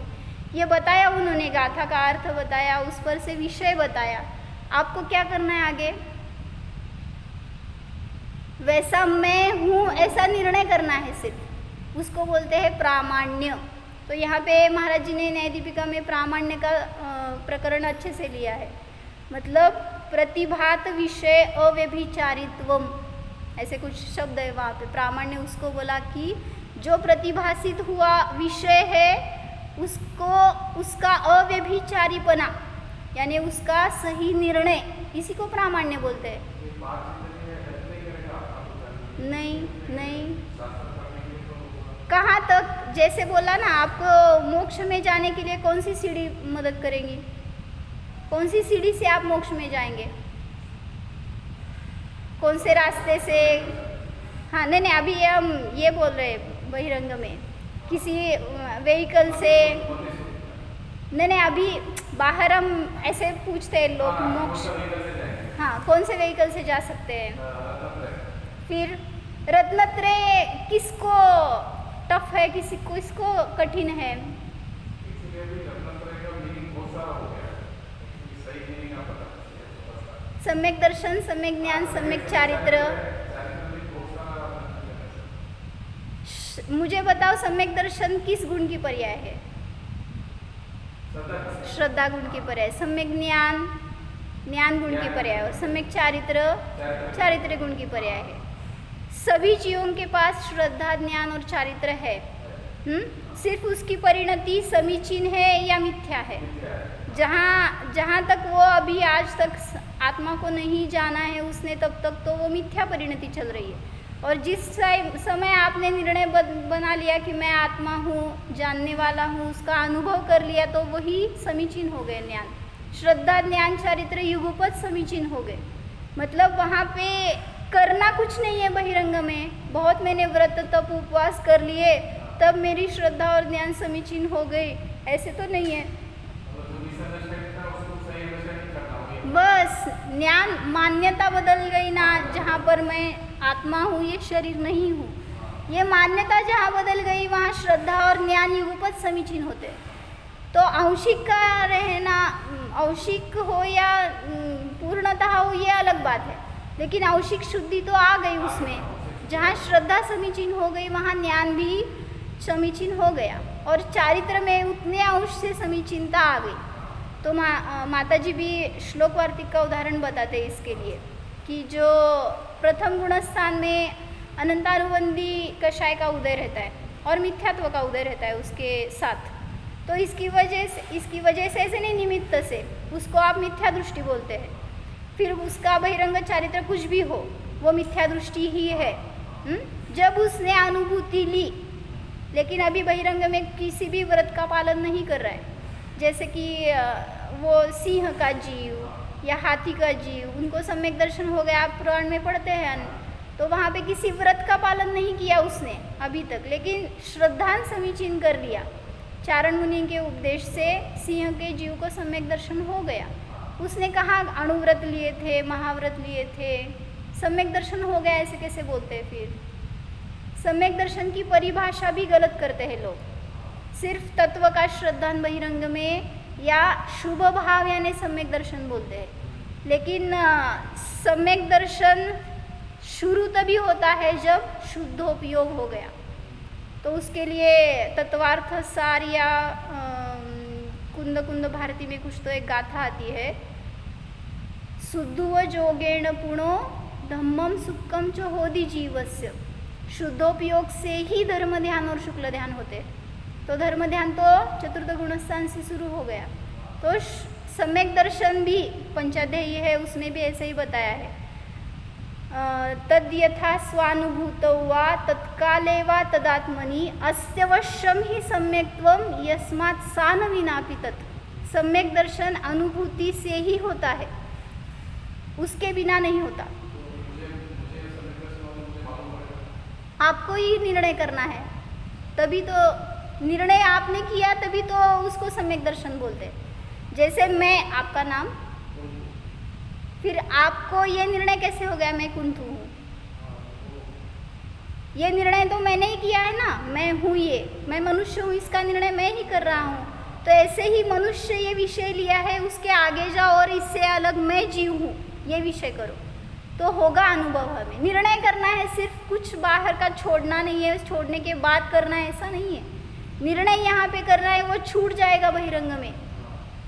ये बताया उन्होंने, गाथा का अर्थ बताया, उस पर से विषय बताया। आपको क्या करना है आगे? वैसा मैं हूँ ऐसा निर्णय करना है सिर्फ, उसको बोलते हैं प्रामाण्य। तो यहाँ पे महाराज जी ने न्याय दीपिका में प्रामाण्य का प्रकरण अच्छे से लिया है। मतलब प्रतिभात विषय अव्यभिचारित्वम, ऐसे कुछ शब्द है वहाँ पे। प्रामाण्य उसको बोला कि जो प्रतिभासित हुआ विषय है उसको, उसका अव्यभिचारीपना, यानी उसका सही निर्णय, इसी को प्रामाण्य बोलते हैं। नहीं, कहाँ तक? जैसे बोला ना, आपको मोक्ष में जाने के लिए कौन सी सीढ़ी मदद करेंगी? कौन सी सीढ़ी से आप मोक्ष में जाएंगे? कौन से रास्ते से? हाँ नहीं, अभी हम ये बोल रहे हैं बहिरंग में, किसी व्हीकल से नहीं, अभी बाहर हम ऐसे पूछते हैं लोग मोक्ष, हाँ कौन से व्हीकल से जा सकते हैं? फिर रत्नत्रय किसको टफ है, किसी को इसको कठिन है? सम्यक दर्शन, सम्यक ज्ञान, सम्यक चारित्र। मुझे बताओ, सम्यक दर्शन किस गुण की पर्याय है? श्रद्धा गुण की पर्याय। सम्यक ज्ञान, ज्ञान गुण की पर्याय, और सम्यक चारित्र, चारित्र गुण की पर्याय है। सभी जीवों के पास श्रद्धा, ज्ञान और चारित्र है। सिर्फ उसकी परिणति समीचीन है या मिथ्या है। जहाँ तक वो अभी आज तक आत्मा को नहीं जाना है उसने, तब तक तो वो मिथ्या परिणति चल रही है। और जिस समय आपने निर्णय बना लिया कि मैं आत्मा हूँ, जानने वाला हूँ, उसका अनुभव कर लिया, तो वही समीचीन हो गए ज्ञान। श्रद्धा, ज्ञान, चारित्र युगपत समीचीन हो गए। मतलब वहाँ पे करना कुछ नहीं है बहिरंग में। बहुत मैंने व्रत तप उपवास कर लिए तब मेरी श्रद्धा और ज्ञान समीचीन हो गई, ऐसे तो नहीं है। बस ज्ञान मान्यता बदल गई ना, जहाँ पर मैं आत्मा हूँ ये शरीर नहीं हूँ, ये मान्यता जहाँ बदल गई वहाँ श्रद्धा और ज्ञान युगपत समीचीन होते। तो आंशिक का रहना, आंशिक हो या पूर्णतः हो ये अलग बात है, लेकिन आंशिक शुद्धि तो आ गई उसमें। जहाँ श्रद्धा समीचीन हो गई वहाँ ज्ञान भी समीचीन हो गया और चारित्र में उतने अंश से समीचीनता आ गई। तो माता जी भी श्लोक वार्तिक का उदाहरण बताते हैं इसके लिए कि जो प्रथम गुणस्थान में अनंतानुबंधी कषाय का उदय रहता है और मिथ्यात्व का उदय रहता है उसके साथ, तो इसकी वजह से ऐसे नहीं, निमित्त से उसको आप मिथ्या दृष्टि बोलते हैं। फिर उसका बहिरंग चारित्र कुछ भी हो वो मिथ्या दृष्टि ही है। जब उसने अनुभूति ली, लेकिन अभी बहिरंग में किसी भी व्रत का पालन नहीं कर रहा है, जैसे कि वो सिंह का जीव या हाथी का जीव, उनको सम्यक दर्शन हो गया, आप पुराण में पढ़ते हैं, तो वहाँ पे किसी व्रत का पालन नहीं किया उसने अभी तक, लेकिन श्रद्धान समीचीन कर लिया। चारण मुनि के उपदेश से सिंह के जीव को सम्यक दर्शन हो गया। उसने कहा अणुव्रत लिए थे, महाव्रत लिए थे, सम्यक दर्शन हो गया, ऐसे कैसे बोलते हैं? फिर सम्यक दर्शन की परिभाषा भी गलत करते हैं लोग। सिर्फ तत्व का श्रद्धान बहिरंग में या शुभ भाव यानी सम्यक दर्शन बोलते हैं, लेकिन सम्यक दर्शन शुरू तभी होता है जब शुद्धोपयोग हो गया। तो उसके लिए तत्वार्थ सार या कुंद कुंद भारती में कुछ तो एक गाथा आती है, शुद्धुव जोगेण पुणो धम्मम सुखम च होदि जीवस्य। शुद्धोपयोग से ही धर्म ध्यान और शुक्ल ध्यान होते। तो धर्म ध्यान तो चतुर्थ गुणस्थान से शुरू हो गया। तो सम्यक दर्शन भी पंचाध्यायी है, उसमें भी ऐसे ही बताया है, तद यथा स्वानुभूत वा तत्काले वा तदात्मनि अस्यवश्यम ही सम्यक्त्वम यस्मात् सा न विनापि तत्। सम्यक दर्शन अनुभूति से ही होता है, उसके बिना नहीं होता। आपको ही निर्णय करना है, तभी तो निर्णय आपने किया, तभी तो उसको सम्यक दर्शन बोलते हैं। जैसे मैं, आपका नाम, फिर आपको ये निर्णय कैसे हो गया मैं कुंतु हूँ? ये निर्णय तो मैंने ही किया है ना, मैं हूँ, ये मैं मनुष्य हूँ, इसका निर्णय मैं ही कर रहा हूँ। तो ऐसे ही मनुष्य ये विषय लिया है, उसके आगे जाओ और इससे अलग मैं जीव हूँ ये विषय करो, तो होगा अनुभव। हमें निर्णय करना है, सिर्फ कुछ बाहर का छोड़ना नहीं है, छोड़ने के बाद करना है ऐसा नहीं है। निर्णय यहाँ पे करना है, वो छूट जाएगा बहिरंग में,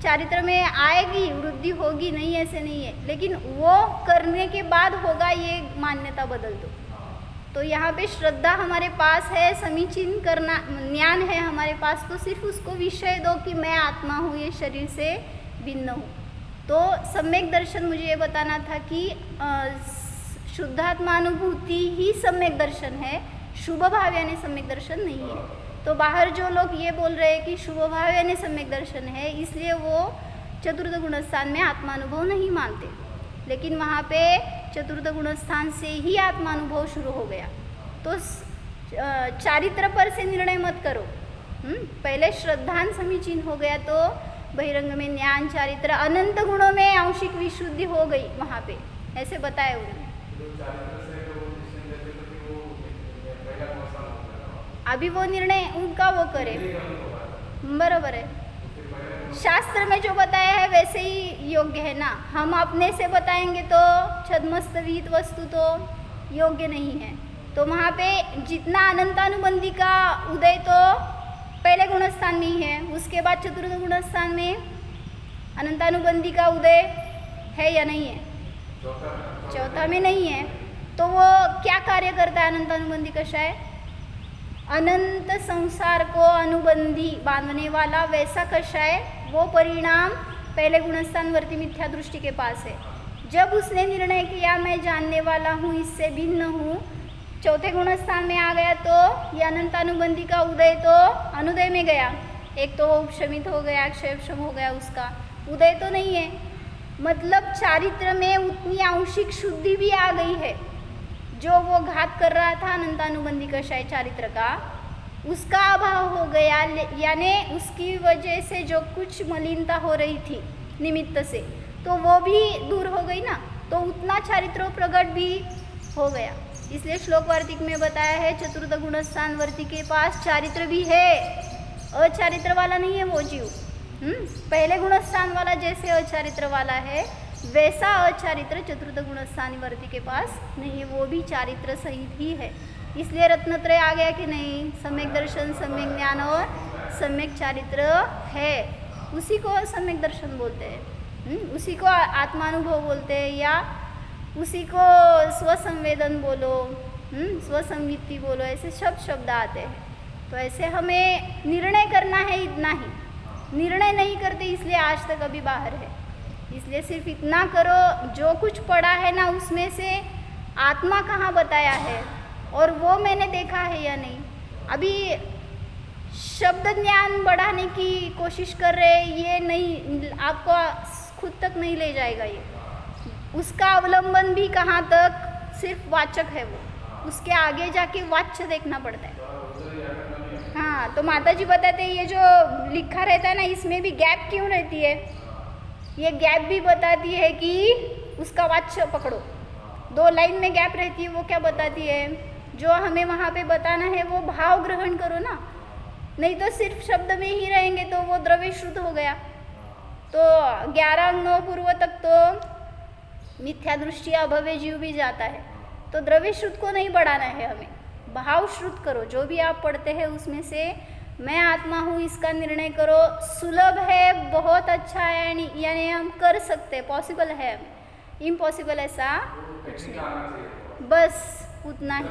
चारित्र में आएगी, वृद्धि होगी, नहीं ऐसे नहीं है, लेकिन वो करने के बाद होगा, ये मान्यता बदल दो। तो यहाँ पे श्रद्धा हमारे पास है, समीचीन करना ज्ञान है हमारे पास, तो सिर्फ उसको विषय दो कि मैं आत्मा हूँ, ये शरीर से भिन्न हूँ। तो सम्यक दर्शन मुझे ये बताना था कि शुद्धात्मानुभूति ही सम्यक दर्शन है, शुभ भाव यानी सम्यक दर्शन नहीं है। तो बाहर जो लोग ये बोल रहे हैं कि शुभ भाव यानी सम्यक दर्शन है, इसलिए वो चतुर्थ गुणस्थान में आत्मानुभव नहीं मानते, लेकिन वहाँ पे चतुर्थ गुणस्थान से ही आत्मानुभव शुरू हो गया। तो चारित्र पर से निर्णय मत करो, पहले श्रद्धान समीचीन हो गया तो बहिरंग में ज्ञान, चारित्र, अनंत गुणों में आंशिक विशुद्धि हो गई वहाँ पे, ऐसे बताया उन्होंने। अभी वो निर्णय उनका वो करे, बराबर है। शास्त्र में जो बताया है वैसे ही योग्य है ना, हम अपने से बताएंगे तो छद्मस्तवीत वस्तु तो योग्य नहीं है। तो वहाँ पे जितना अनंतानुबंधी का उदय तो पहले गुणस्थान में ही है, उसके बाद चतुर्थ गुणस्थान में अनंतानुबंधी का उदय है या नहीं है? चौथा में नहीं है। तो वो क्या कार्य करता है अनंतानुबंधी कषाय? अनंत संसार को अनुबंधी बांधने वाला वैसा कषाय, वो परिणाम पहले गुणस्थान वर्ती मिथ्या दृष्टि के पास है। जब उसने निर्णय किया मैं जानने वाला हूँ, इससे भिन्न हूँ, चौथे गुणस्थान में आ गया तो ये अनंतानुबंधी का उदय तो अनुदय में गया, एक तो वो उपशमित हो गया, क्षयक्षम हो गया, उसका उदय तो नहीं है। मतलब चारित्र में उतनी आंशिक शुद्धि भी आ गई है, जो वो घात कर रहा था अनंतानुबंधी कषाय चारित्र का, उसका अभाव हो गया, यानी उसकी वजह से जो कुछ मलिनता हो रही थी निमित्त से, तो वो भी दूर हो गई ना, तो उतना चारित्रो प्रकट भी हो गया। इसलिए श्लोक वार्तिक में बताया है चतुर्थ गुणस्थान वर्ती के पास चारित्र भी है, अचारित्र वाला नहीं है वो जीव। पहले गुणस्थान वाला जैसे अचारित्र वाला है वैसा अचारित्र चतुर्थ गुणस्थान वर्ती के पास नहीं है, वो भी चारित्र सहित ही है। इसलिए रत्नत्रय आ गया कि नहीं, सम्यक दर्शन, सम्यक ज्ञान और सम्यक चारित्र है, उसी को सम्यक दर्शन बोलते हैं, उसी को आत्मानुभव बोलते हैं, या उसी को स्वसंवेदन बोलो, स्वसंवित्ति बोलो, ऐसे शब्द आते हैं। तो ऐसे हमें निर्णय करना है इतना ही, निर्णय नहीं करते इसलिए आज तक अभी बाहर है। इसलिए सिर्फ इतना करो, जो कुछ पढ़ा है ना उसमें से आत्मा कहाँ बताया है और वो मैंने देखा है या नहीं। अभी शब्द ज्ञान बढ़ाने की कोशिश कर रहे, ये नहीं, आपको खुद तक नहीं ले जाएगा ये। उसका अवलंबन भी कहाँ तक, सिर्फ वाचक है वो, उसके आगे जाके वाच्य देखना पड़ता है। हाँ, तो माता जी बताते हैं ये जो लिखा रहता है ना इसमें भी गैप क्यों रहती है, ये गैप भी बताती है कि उसका वाच्य पकड़ो। 2 लाइन में गैप रहती है, वो क्या बताती है, जो हमें वहाँ पे बताना है वो भाव ग्रहण करो ना, नहीं तो सिर्फ शब्द में ही रहेंगे तो वो द्रव्य श्रुत हो गया। तो 11 9 पूर्व तक तो मिथ्या दृष्टि अभव्य जीव भी जाता है, तो द्रव्य श्रुत को नहीं बढ़ाना है हमें, भाव श्रुत करो। जो भी आप पढ़ते हैं उसमें से मैं आत्मा हूँ इसका निर्णय करो। सुलभ है, बहुत अच्छा है, यानी हम कर सकते, पॉसिबल है, इम्पॉसिबल ऐसा कुछ नहीं, बस उतना ही।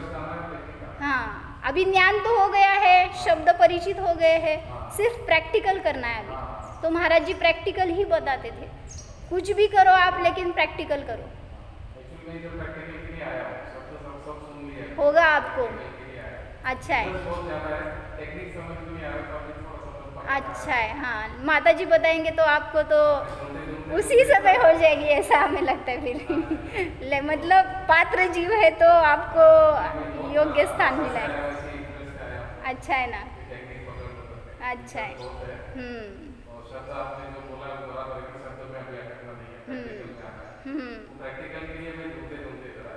हाँ, अभी ज्ञान तो हो गया है, शब्द परिचित हो गए हैं, सिर्फ प्रैक्टिकल करना है अभी। तो महाराज जी प्रैक्टिकल ही बताते थे, कुछ भी करो आप लेकिन प्रैक्टिकल करो, होगा आपको। अच्छा है, अच्छा है। हाँ, माता जी बताएंगे तो आपको तो उसी समय हो जाएगी ऐसा हमें लगता है फिर मतलब पात्र जीव है तो आपको योग्य स्थान मिला है। अच्छा है ना, अच्छा है।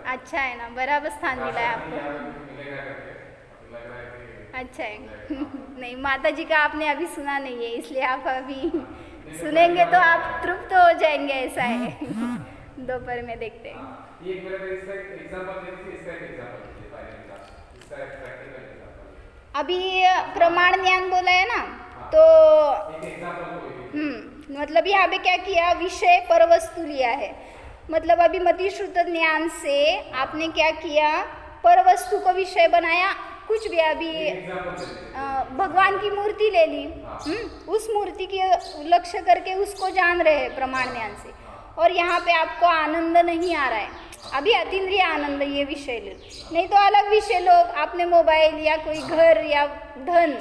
अच्छा है ना, बराबर स्थान मिला है आपको। अच्छा है नहीं, माता जी का आपने अभी सुना नहीं है इसलिए आप अभी सुनेंगे तो आप तृप्त हो जाएंगे, ऐसा है। दोपहर में देखते हैं। अभी प्रमाण ज्ञान बोला है ना, तो मतलब यहाँ पे क्या किया, विषय पर वस्तु लिया है। मतलब अभी मति श्रुत ज्ञान से आपने क्या किया, पर वस्तु को विषय बनाया। कुछ भी अभी भगवान की मूर्ति ले ली, उस मूर्ति की लक्ष्य करके उसको जान रहे हैं प्रमाण ज्ञान से, और यहाँ पे आपको आनंद नहीं आ रहा है, अभी अतीन्द्रिय आनंद ये विषय ले, नहीं तो अलग विषय लो। आपने मोबाइल या कोई घर या धन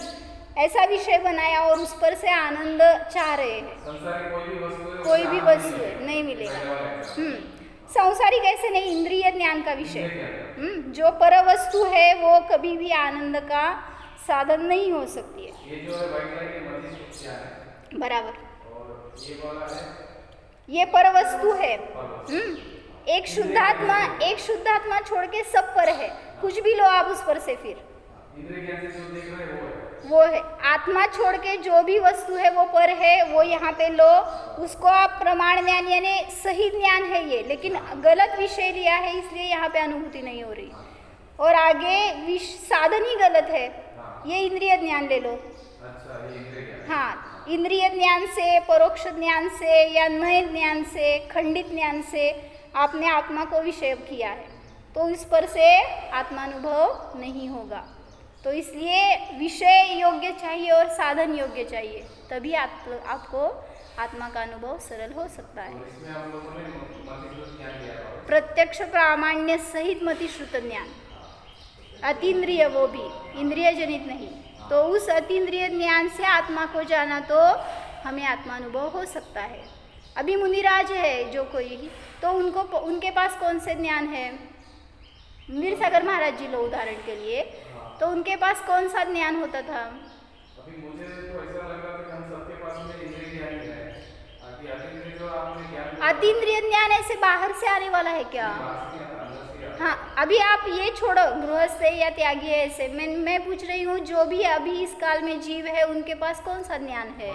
ऐसा विषय बनाया और उस पर से आनंद चाह रहे हैं, कोई भी वस्तु नहीं मिलेगा। सांसारिक ऐसे नहीं, इंद्रिय ज्ञान का विषय, जो पर वस्तु है वो कभी भी आनंद का साधन नहीं हो सकती है। ये जो है व्हाइट लाइन ये मति है, बराबर, और ये वाला है ये पर वस्तु है। एक शुद्धात्मा छोड़ के सब पर है, कुछ भी लो आप उस पर से, फिर इंद्रिय ज्ञान से जो देख रहे हैं वो है। आत्मा छोड़ के जो भी वस्तु है वो पर है, वो यहाँ पे लो, उसको आप प्रमाण ज्ञान यानी सही ज्ञान है ये, लेकिन गलत विषय लिया है इसलिए यहाँ पे अनुभूति नहीं हो रही, और आगे साधन ही गलत है, ये इंद्रिय ज्ञान ले लो। हाँ, इंद्रिय ज्ञान से, परोक्ष ज्ञान से या नए ज्ञान से, खंडित ज्ञान से आपने आत्मा को विषय किया है, तो इस पर से आत्मानुभव नहीं होगा। तो इसलिए विषय योग्य चाहिए और साधन योग्य चाहिए, तभी आपको आत्मा का अनुभव सरल हो सकता है। प्रत्यक्ष प्रामाण्य सहित मति श्रुत ज्ञान, अतीन्द्रिय, वो भी इंद्रिय जनित नहीं, तो उस अतीन्द्रिय ज्ञान से आत्मा को जाना तो हमें आत्मानुभव हो सकता है। अभी मुनिराज है जो कोई, तो उनके पास कौन से ज्ञान है, मीरसागर महाराज जी लो उदाहरण के लिए, तो उनके पास कौन सा ज्ञान होता था? अभी मुझे तो ऐसा लग रहा था कि हम सबके पास में इंद्रिय ज्ञान है, अतीन्द्रिय जो अतीन्द्रिय ज्ञान ऐसे बाहर से आने वाला है क्या? हाँ, अभी आप ये छोड़ो गृहस्थ है या त्यागी है ऐसे, मैं पूछ रही हूँ जो भी अभी इस काल में जीव है उनके पास कौन सा ज्ञान है?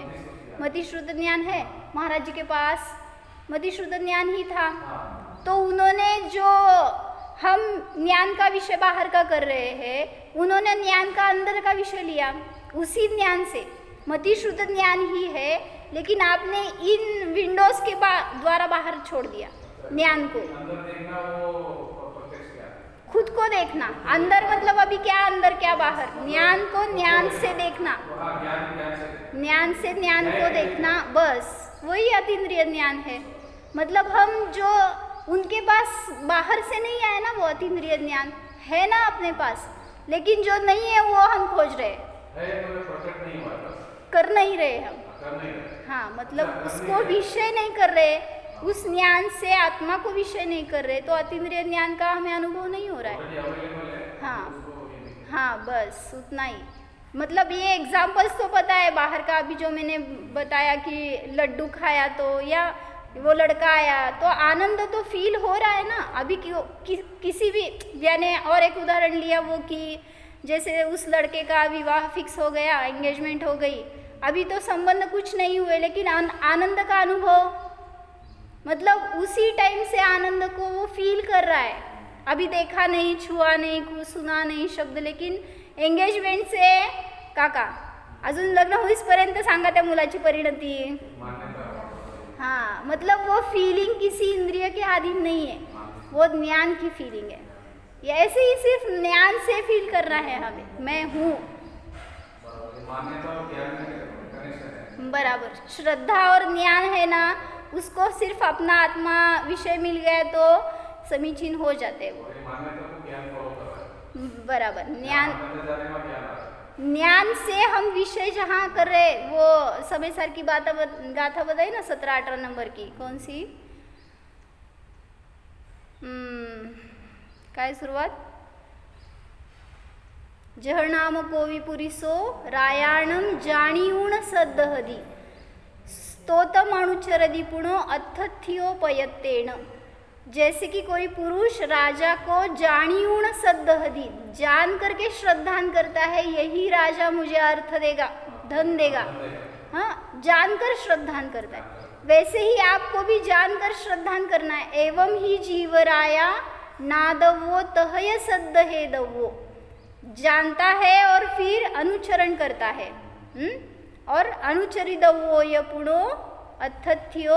मतिश्रुत ज्ञान है। महाराज जी के पास मतिश्रुत ज्ञान ही था, तो उन्होंने जो हम ज्ञान का विषय बाहर का कर रहे हैं, उन्होंने ज्ञान का अंदर का विषय लिया, उसी ज्ञान से मतिश्रुत ज्ञान ही है, लेकिन आपने इन विंडोज के द्वारा बाहर छोड़ दिया ज्ञान को। खुद को देखना, अंदर मतलब अभी क्या अंदर क्या बाहर, ज्ञान को ज्ञान से देखना, ज्ञान से ज्ञान को देखना, बस वही अतीन्द्रिय ज्ञान है। मतलब हम जो उनके पास बाहर से नहीं आए ना, वो अतीन्द्रिय ज्ञान है ना अपने पास, लेकिन जो नहीं है वो हम खोज रहे हैं, कर नहीं रहे हम। हाँ, मतलब उसको विषय नहीं कर रहे, उस ज्ञान से आत्मा को विषय नहीं कर रहे, तो अतीन्द्रिय ज्ञान का हमें अनुभव नहीं हो रहा है। हाँ हाँ, बस उतना ही। मतलब ये एग्जाम्पल्स तो पता है बाहर का, अभी जो मैंने बताया कि लड्डू खाया तो या वो लड़का आया तो आनंद तो फील हो रहा है ना अभी किसी भी, यानी और एक उदाहरण लिया वो कि जैसे उस लड़के का विवाह फिक्स हो गया, एंगेजमेंट हो गई, अभी तो संबंध कुछ नहीं हुए, लेकिन आनंद का अनुभव, मतलब उसी टाइम से आनंद को वो फील कर रहा है। अभी देखा नहीं, छुआ नहीं, कुछ सुना नहीं शब्द, लेकिन एंगेजमेंट से काका अजून लग्न होईपर्यंत सांगा त्या मुलाची परिणती। हाँ, मतलब वो फीलिंग किसी इंद्रिय के अधीन नहीं है, वो ज्ञान की फीलिंग है। ये ऐसे ही सिर्फ ज्ञान से फील करना है हमें, मैं हूँ बराबर। श्रद्धा और ज्ञान है ना, उसको सिर्फ अपना आत्मा विषय मिल गया तो समीचीन हो जाते हैं वो बराबर। ज्ञान से हम विषय जहाँ कर रहे, वो समय सार की गाथा बताई ना 17-18 नंबर की, कौन सी काय सुरुवात, जहनाम कोवी पुरिसो रायाणम जाणीऊन सद्दहदी स्तोतम अनुचरदी पुणो अथथ्योपयत्तेन। जैसे कि कोई पुरुष राजा को जाणीऊन सद्दहदी, जान करके श्रद्धान करता है, यही राजा मुझे अर्थ देगा, धन देगा। हाँ, जानकर श्रद्धान करता है, वैसे ही आपको भी जानकर श्रद्धान करना है। एवं ही जीवराया नादवो तहय सद्दहे दवो, जानता है और फिर अनुचरण करता है। और अनुचरिदवो य पुणो अथथ्यो,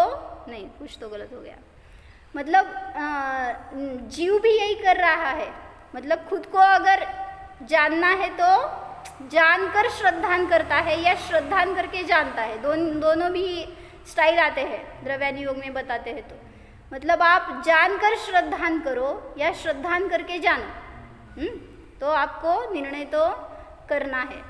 नहीं कुछ तो गलत हो गया, मतलब जीव भी यही कर रहा है। मतलब खुद को अगर जानना है तो जानकर श्रद्धान करता है या श्रद्धान करके जानता है, दोनों भी स्टाइल आते हैं द्रव्यादि योग में बताते हैं। तो मतलब आप जानकर श्रद्धान करो या श्रद्धान करके जानो, तो आपको निर्णय तो करना है।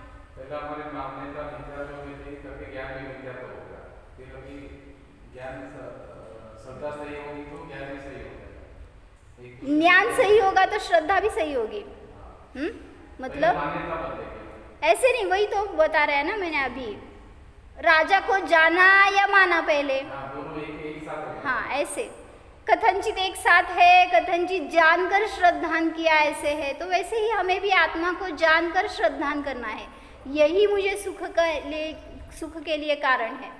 ज्ञान सही होगा तो श्रद्धा भी सही होगी। मतलब ऐसे नहीं, वही तो बता रहे हैं ना मैंने अभी, राजा को जाना या माना पहले। हाँ, ऐसे कथनचित एक साथ है, कथनचित जानकर श्रद्धान किया ऐसे है, तो वैसे ही हमें भी आत्मा को जानकर श्रद्धान करना है, यही मुझे सुख के लिए कारण है।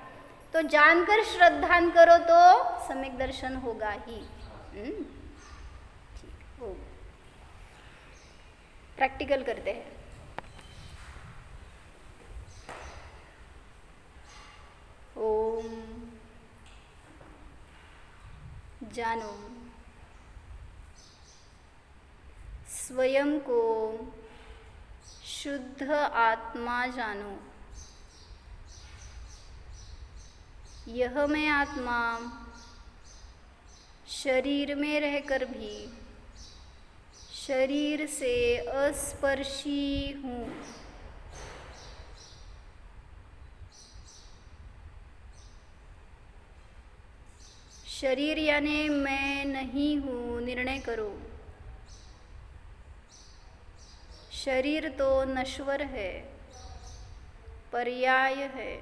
तो जानकर श्रद्धान करो तो सम्यक दर्शन होगा ही। ठीक हो, प्रैक्टिकल करते हैं। ओम जानो, स्वयं को शुद्ध आत्मा जानो। यह मैं आत्मा शरीर में रहकर भी शरीर से अस्पर्शी हूँ। शरीर यानी मैं नहीं हूँ, निर्णय करो। शरीर तो नश्वर है, पर्याय है,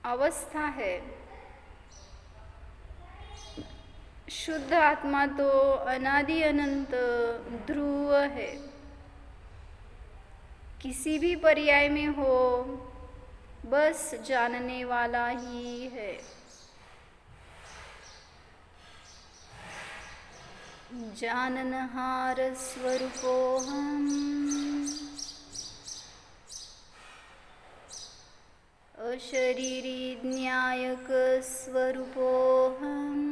अवस्था है, शुद्ध आत्मा तो अनादि अनंत ध्रुव है, किसी भी पर्याय में हो बस जानने वाला ही है। जाननहार स्वरूपोऽहम् अशरीरी ज्ञायक स्वरूपोऽहम्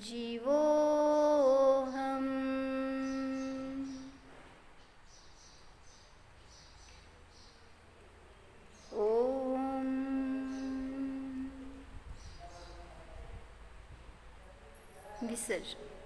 जीवोऽहम्। ओम विसर्जन।